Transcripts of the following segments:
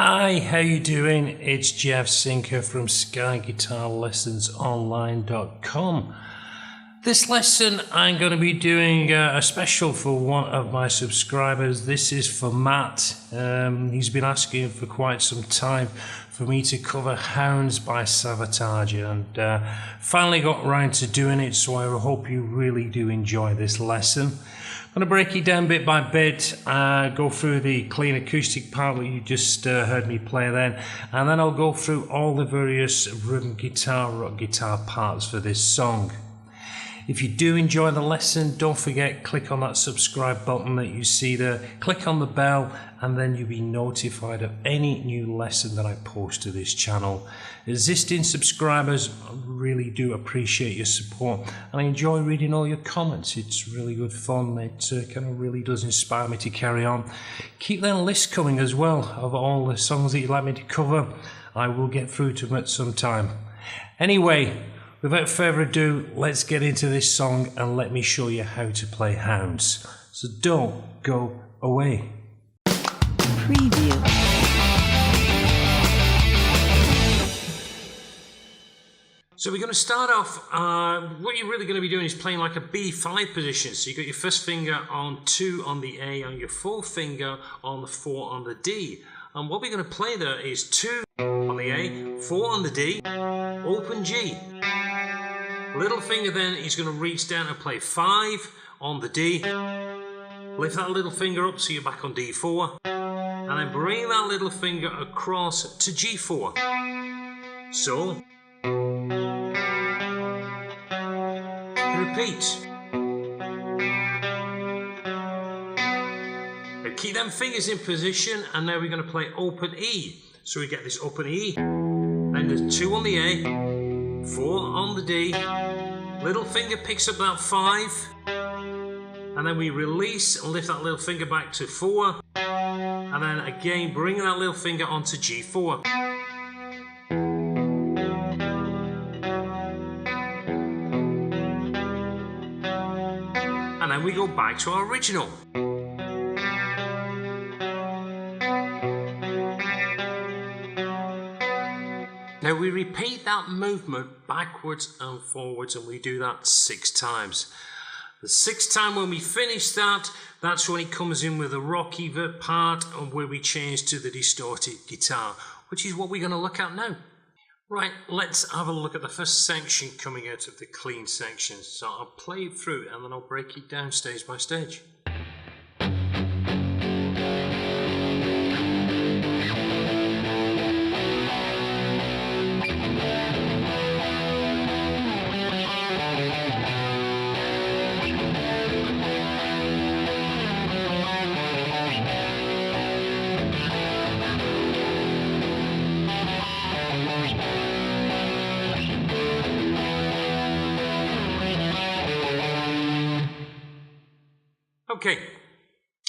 Hi, how you doing? It's Jeff Sinker from SkyGuitarLessonsOnline.com. This lesson I'm going to be doing a special for one of my subscribers. This is for Matt. He's been asking for quite some time for me to cover Hounds by Savatage, and finally got around to doing it, so I hope you really do enjoy this lesson. I'm going to break it down bit by bit, go through the clean acoustic part that you just heard me play then, and then I'll go through all the various rhythm guitar, rock guitar parts for this song. If you do enjoy the lesson, don't forget, click on that subscribe button that you see there, click on the bell, and then you'll be notified of any new lesson that I post to this channel. Existing subscribers, I really do appreciate your support, and I enjoy reading all your comments. It's really good fun. It kind of really does inspire me to carry on. Keep that list coming as well of all the songs that you'd like me to cover. I will get through to them at some time. Anyway, without further ado, let's get into this song and let me show you how to play Hounds. So don't go away. Preview. So we're going to start off, what you're really going to be doing is playing like a B5 position. So you got your first finger on 2 on the A and your fourth finger on the 4 on the D. And what we're going to play there is 2 on the A, 4 on the D, open G. Little finger then is going to reach down and play 5 on the D. Lift that little finger up so you're back on D4. And then bring that little finger across to G4. So, repeat. Now keep them fingers in position, and now we're going to play open E. So we get this open E. Then there's 2 on the A, 4 on the D, little finger picks up that 5, and then we release and lift that little finger back to 4, and then again bring that little finger onto G4. And then we go back to our original. Now we repeat that movement backwards and forwards, and we do that 6 times. The 6th time when we finish that, that's when it comes in with the rocky part and where we change to the distorted guitar, which is what we're going to look at now. Right, let's have a look at the first section coming out of the clean section. So I'll play it through and then I'll break it down stage by stage. Okay,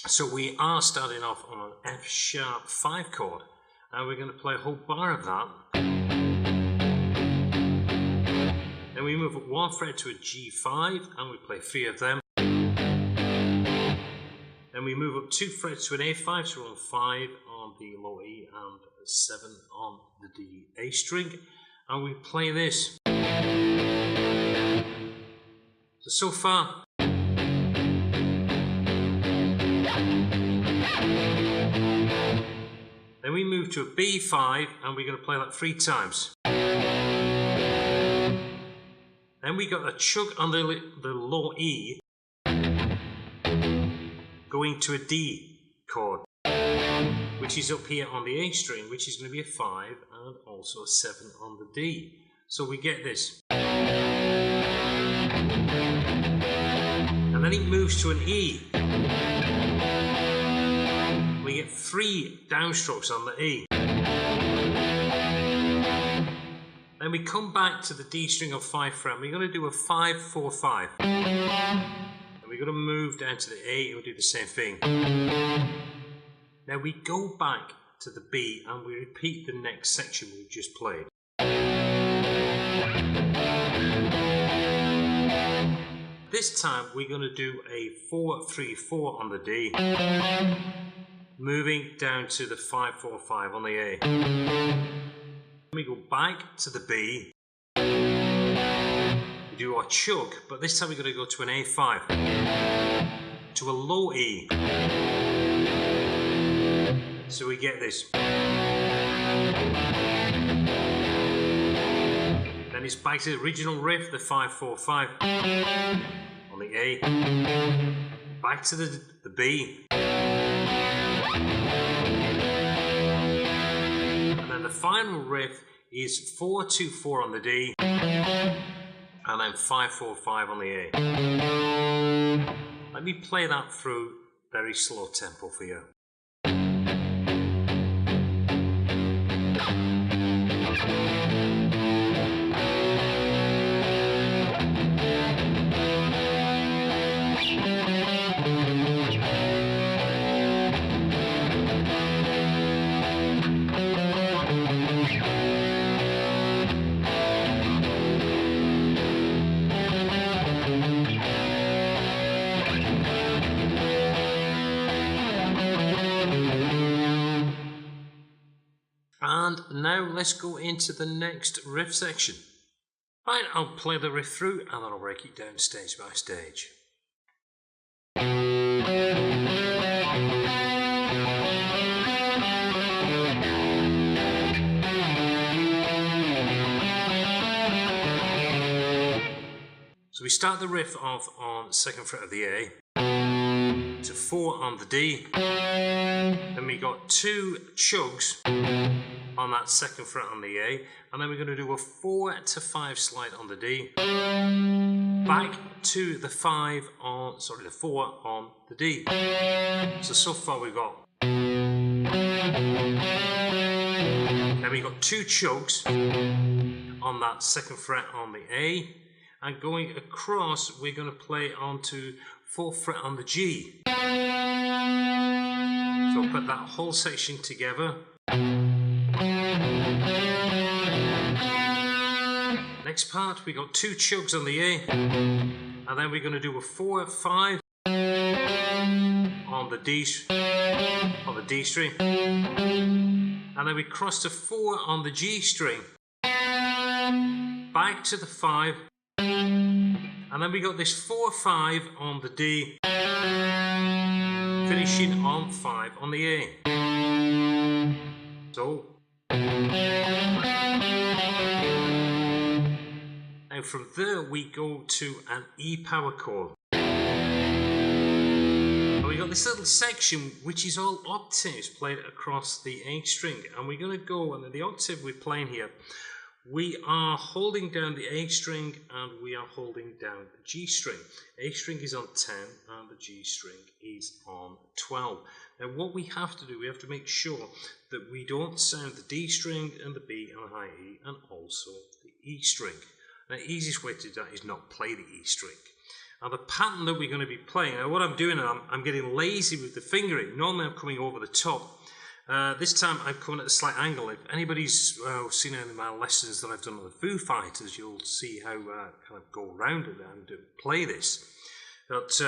so we are starting off on an F sharp 5 chord, and we're going to play a whole bar of that. Then we move up 1 fret to a G5, and we play 3 of them. Then we move up 2 frets to an A5, so we're on 5 on the low E and 7 on the D A string, and we play this. So far. Then we move to a B5 and we're going to play that 3 times. Then we got a chug on the low E going to a D chord, which is up here on the A string, which is going to be a 5 and also a 7 on the D. So we get this. And then it moves to an E. We get 3 downstrokes on the E. Then we come back to the D string of 5 fret. We're going to do a 5-4-5. And we're going to move down to the A and we'll do the same thing. Now we go back to the B and we repeat the next section we just played. This time we're going to do a 4-3-4 on the D. moving down to the 5-4-5 on the A. Then we go back to the B. We do our chug, but this time we're going to go to an A5, to a low E. So we get this. Then it's back to the original riff, the 5-4-5 on the A. Back to the B. And then the final riff is 4-2-4 on the D. And then 5-4-5 on the A. Let me play that through very slow tempo for you. And now let's go into the next riff section. Right, I'll play the riff through and then I'll break it down stage by stage. So we start the riff off on 2nd fret of the A, to 4 on the D, then we got 2 chugs on that 2nd fret on the A, and then we're going to do a 4-5 slide on the D, back to the 4 on the D. So far we've got, then we got 2 chugs on that 2nd fret on the A, and going across we're going to play onto 4th fret on the G. So I'll put that whole section together. Next part, we got 2 chugs on the A, and then we're going to do a 4-5 on the D string, and then we cross to 4 on the G string, back to the 5, and then we got this 4-5 on the D, finishing on 5 on the A. So now from there we go to an E power chord. And we got this little section which is all octaves played across the A string, and we're going to go, and the octave we're playing here, we are holding down the A string and we are holding down the G string. A string is on 10 and the G string is on 12. Now what we have to do, we have to make sure that we don't sound the D string and the B and the high E and also the E string. Now the easiest way to do that is not play the E string. Now the pattern that we're going to be playing, now what I'm doing, I'm getting lazy with the fingering. Normally I'm coming over the top. This time I'm coming at a slight angle. If anybody's seen any of my lessons that I've done on the Foo Fighters, you'll see how I kind of go around it and play this. But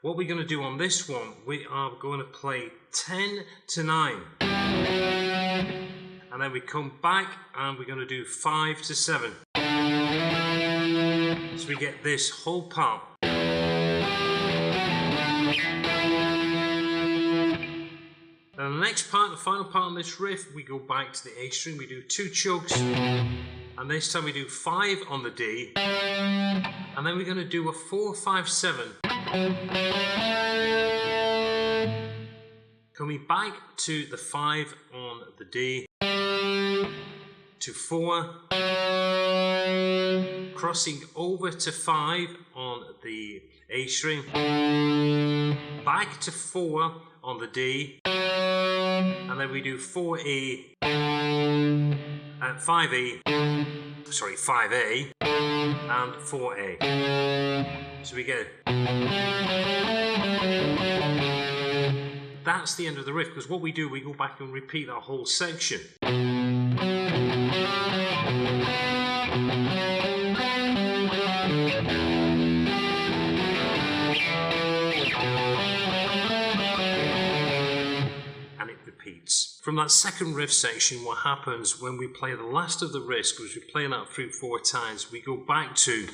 what we're going to do on this one, we are going to play 10 to 9. And then we come back and we're going to do 5 to 7. So we get this whole part. And the next part, the final part on this riff, we go back to the A string, we do 2 chugs, and this time we do 5 on the D, and then we're going to do a 4-5-7. Coming back to the 5 on the D, to 4, crossing over to 5 on the A string, back to 4 on the D, and then we do 5A, and 4A. So we go. That's the end of the riff, because what we do, we go back and repeat that whole section. from that second riff section, what happens when we play the last of the riffs, because we play that through 4 times, we go back to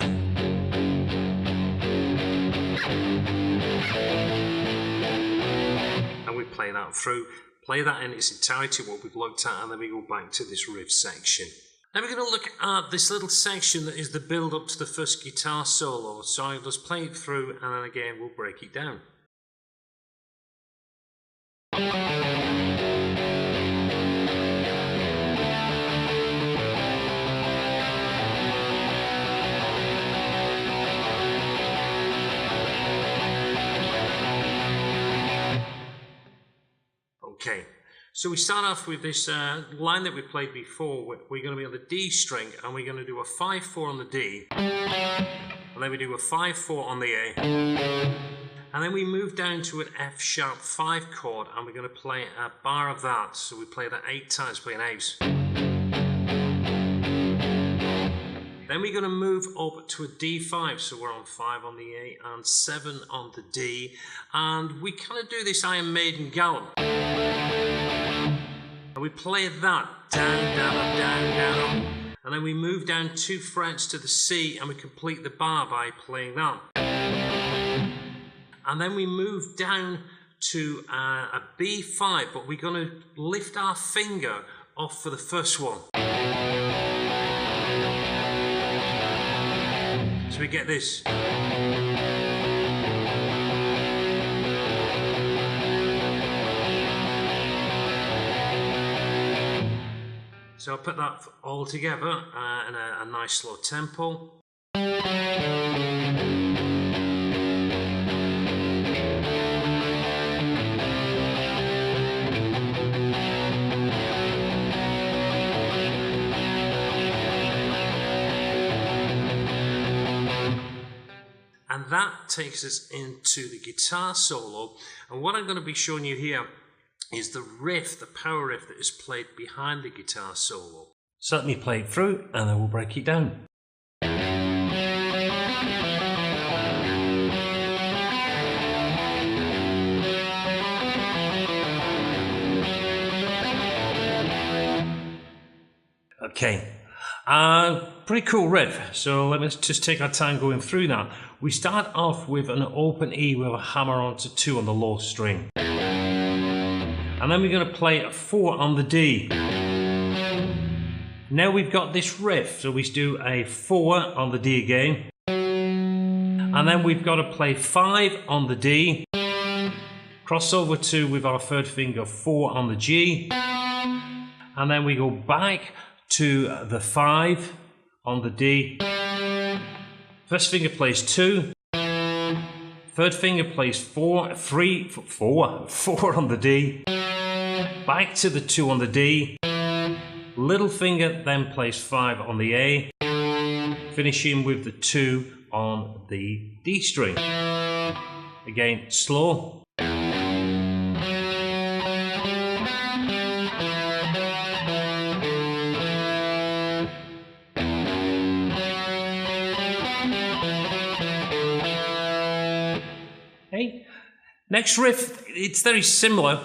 and we play that through, play that in its entirety, what we've looked at, and then we go back to this riff section. Now we're going to look at this little section that is the build up to the first guitar solo. So I'll just play it through and then again we'll break it down. Okay, so we start off with this line that we played before. We're going to be on the D string and we're going to do a 5-4 on the D, and then we do a 5-4 on the A, and then we move down to an F sharp 5 chord and we're going to play a bar of that. So we play that 8 times, playing A's. Then we're going to move up to a D5, so we're on 5 on the A and 7 on the D, and we kind of do this Iron Maiden gallop. And we play that down, down, up, down, down, up, and then we move down 2 frets to the C and we complete the bar by playing that. And then we move down to a B5, but we're going to lift our finger off for the first one. So we get this. So I'll put that all together in a nice slow tempo. And that takes us into the guitar solo. And what I'm going to be showing you here is the riff, the power riff that is played behind the guitar solo. So let me play it through and then we'll break it down. Okay. Pretty cool riff, so let's just take our time going through that. We start off with an open E with a hammer onto 2 on the low string. And then we're going to play a 4 on the D. Now we've got this riff, so we do a 4 on the D again. And then we've got to play 5 on the D. Cross over to, with our third finger, 4 on the G. And then we go back to the 5 on the D. First finger plays 2. Third finger plays 4 on the D. Back to the 2 on the D. Little finger then plays 5 on the A. Finishing with the 2 on the D string. Again, slow. Next riff, it's very similar.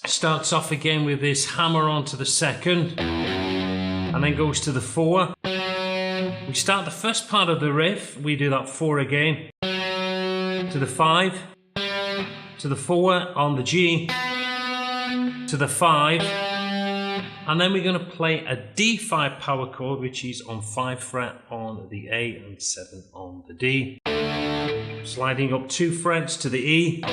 Starts off again with this hammer onto the second and then goes to the 4. We start the first part of the riff, we do that 4 again, to the 5, to the 4 on the G, to the 5, and then we're going to play a D5 power chord, which is on 5 fret on the A and 7 on the D. Sliding up 2 frets to the E.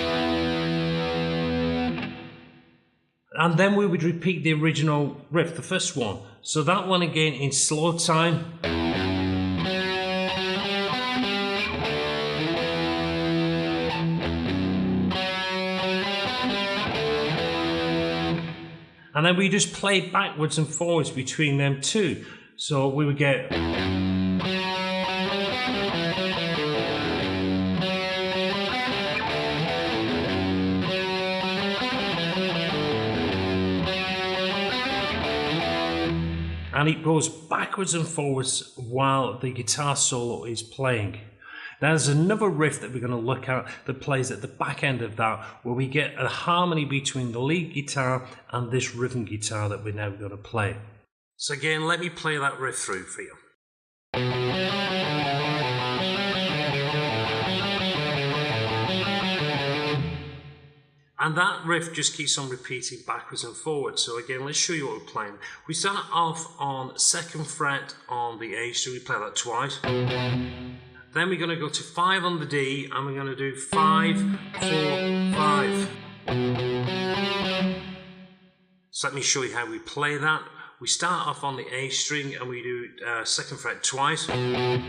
And then we would repeat the original riff, the first one. So that one again in slow time. And then we just play backwards and forwards between them two. So we would get... and it goes backwards and forwards while the guitar solo is playing. There's another riff that we're going to look at that plays at the back end of that, where we get a harmony between the lead guitar and this rhythm guitar that we're now going to play. So again, let me play that riff through for you. And that riff just keeps on repeating backwards and forwards. So again, let's show you what we're playing. We start off on 2nd fret on the A string, we play that twice. Then we're going to go to 5 on the D, and we're going to do 5, 4, 5. So let me show you how we play that. We start off on the A string and we do 2nd fret twice. And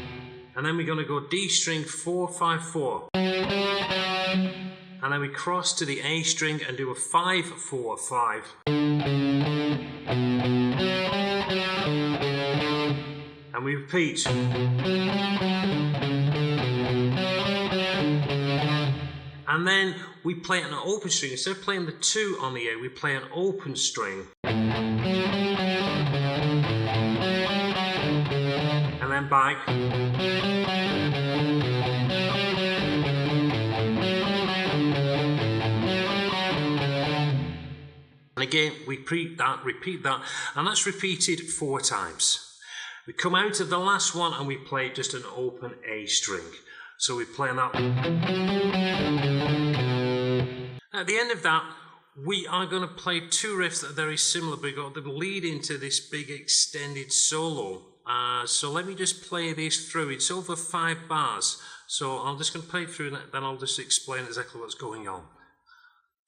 then we're going to go D string 4, 5, 4. And then we cross to the A string and do a 5, 4, 5. And we repeat. And then we play an open string. Instead of playing the 2 on the A, we play an open string. And then back. And again, we repeat that, and that's repeated 4 times. We come out of the last one and we play just an open A string. So we play on that one. At the end of that, we are going to play 2 riffs that are very similar, but got them lead into this big extended solo. So let me just play this through. It's over 5 bars. So I'm just going to play through that, then I'll just explain exactly what's going on.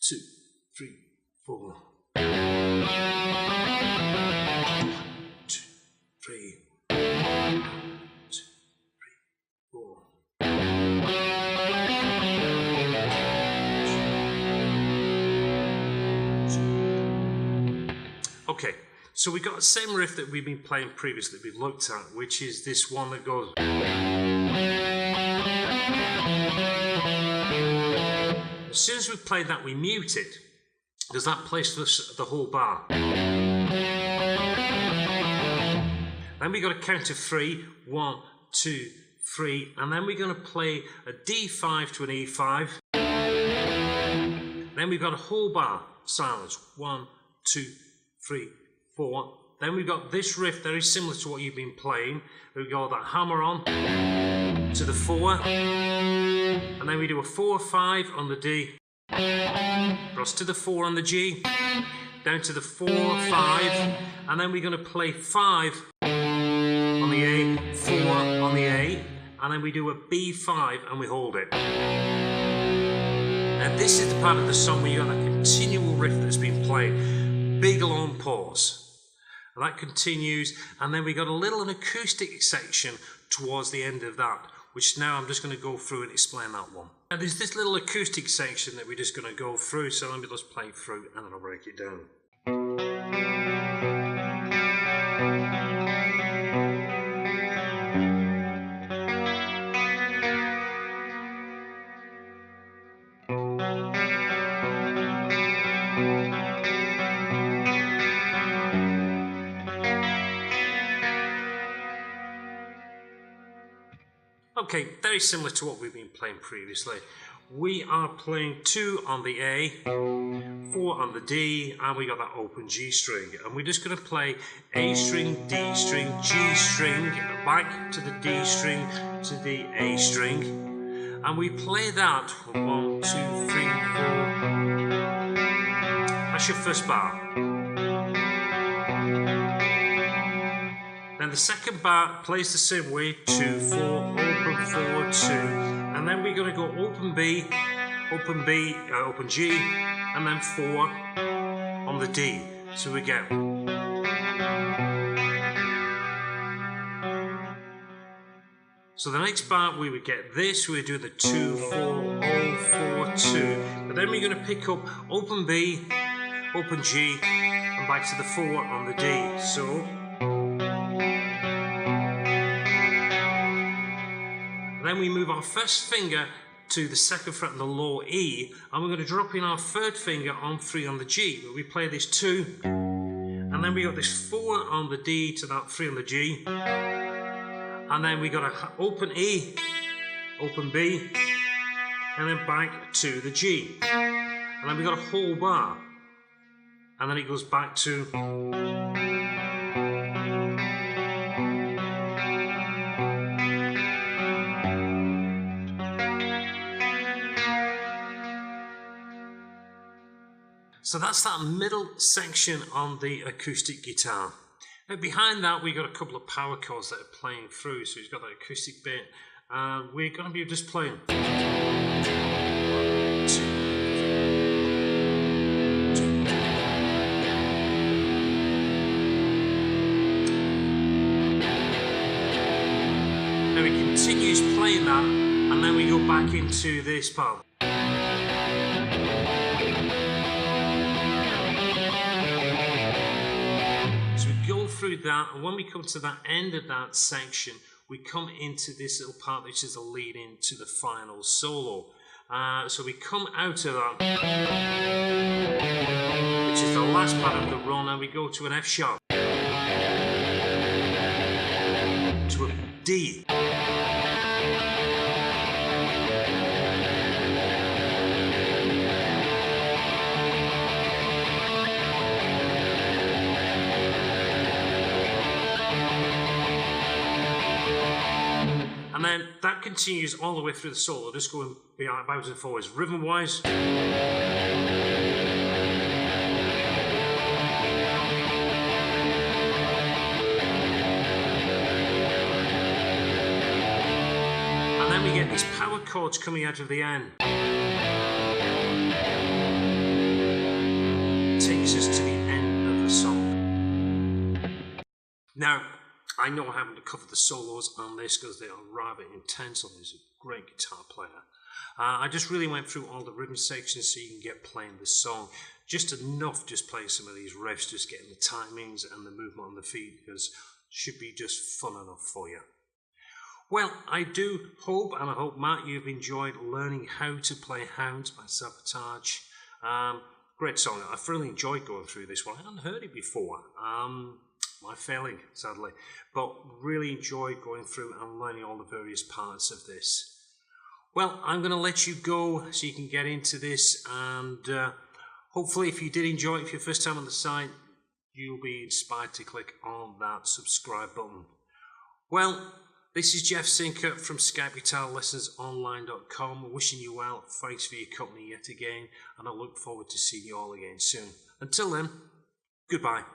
2, 3, 4. 1, 2, 3. 1, 2, 3, 4. Okay, so we got the same riff that we've been playing previously, we looked at, which is this one that goes. As soon as we play that, we mute it, because that plays the whole bar. Then we got to count to 3. 1, 2, 3, and then we're going to play a D5 to an E5. Then we've got a whole bar silence. 1, 2, 3, 4. Then we've got this riff very similar to what you've been playing. We got that hammer on to the 4, and then we do a 4, 5 on the D. Cross to the 4 on the G, down to the 4, 5, and then we're going to play 5 on the A, 4 on the A, and then we do a B5 and we hold it. And this is the part of the song where you have a continual riff that's been played, big long pause. And that continues, and then we got a little an acoustic section towards the end of that, which now I'm just going to go through and explain that one. Now there's this little acoustic section that we're just going to go through, so let me just play through and then I'll break it down. Okay, very similar to what we've been playing previously. We are playing 2 on the A, 4 on the D, and we got that open G string. And we're just going to play A string, D string, G string, back to the D string, to the A string. And we play that 1, 2, 3, 4. That's your first bar. Then the second bar plays the same way, 2, 4, open 4, 2, and then we're going to go open B, open G, and then 4 on the D. So we get. So the next bar we would get this, we would do the 2, 4, 0, 4, 2, but then we're going to pick up open B, open G, and back to the 4 on the D. So. Then we move our first finger to the 2nd fret on the low E, and we're going to drop in our 3rd finger on 3 on the G. But we play this 2, and then we got this 4 on the D to that 3 on the G, and then we got an open E open B, and then back to the G. And then we've got a whole bar. And then it goes back to... So that's that middle section on the acoustic guitar. Now behind that we've got a couple of power chords that are playing through, so he's got that acoustic bit. We're going to be just playing. 1, 2, 3. Now he continues playing that, and then we go back into this part. Through that, and when we come to that end of that section, we come into this little part which is a lead in to the final solo. So we come out of that, which is the last part of the run, and we go to an F sharp, to a D, and then that continues all the way through the solo, just going backwards and forwards, rhythm wise. And then we get these power chords coming out of the end. Takes us to the end of the song. Now, I know I haven't covered the solos on this because they are rather intense, and he's a great guitar player. I just really went through all the rhythm sections so you can get playing the song. Just enough just playing some of these riffs, just getting the timings and the movement on the feet, because it should be just fun enough for you. Well, I do hope, and I hope, Matt, you've enjoyed learning how to play Hounds by Savatage. Great song. I've really enjoyed going through this one. I hadn't heard it before. My failing, sadly, but really enjoyed going through and learning all the various parts of this. Well, I'm going to let you go so you can get into this, and hopefully if you did enjoy it, if you're first time on the site, you'll be inspired to click on that subscribe button. Well, this is Jeff Sinkert from SkypeGuitarLessonsOnline.com, wishing you well, thanks for your company yet again, and I look forward to seeing you all again soon. Until then, goodbye.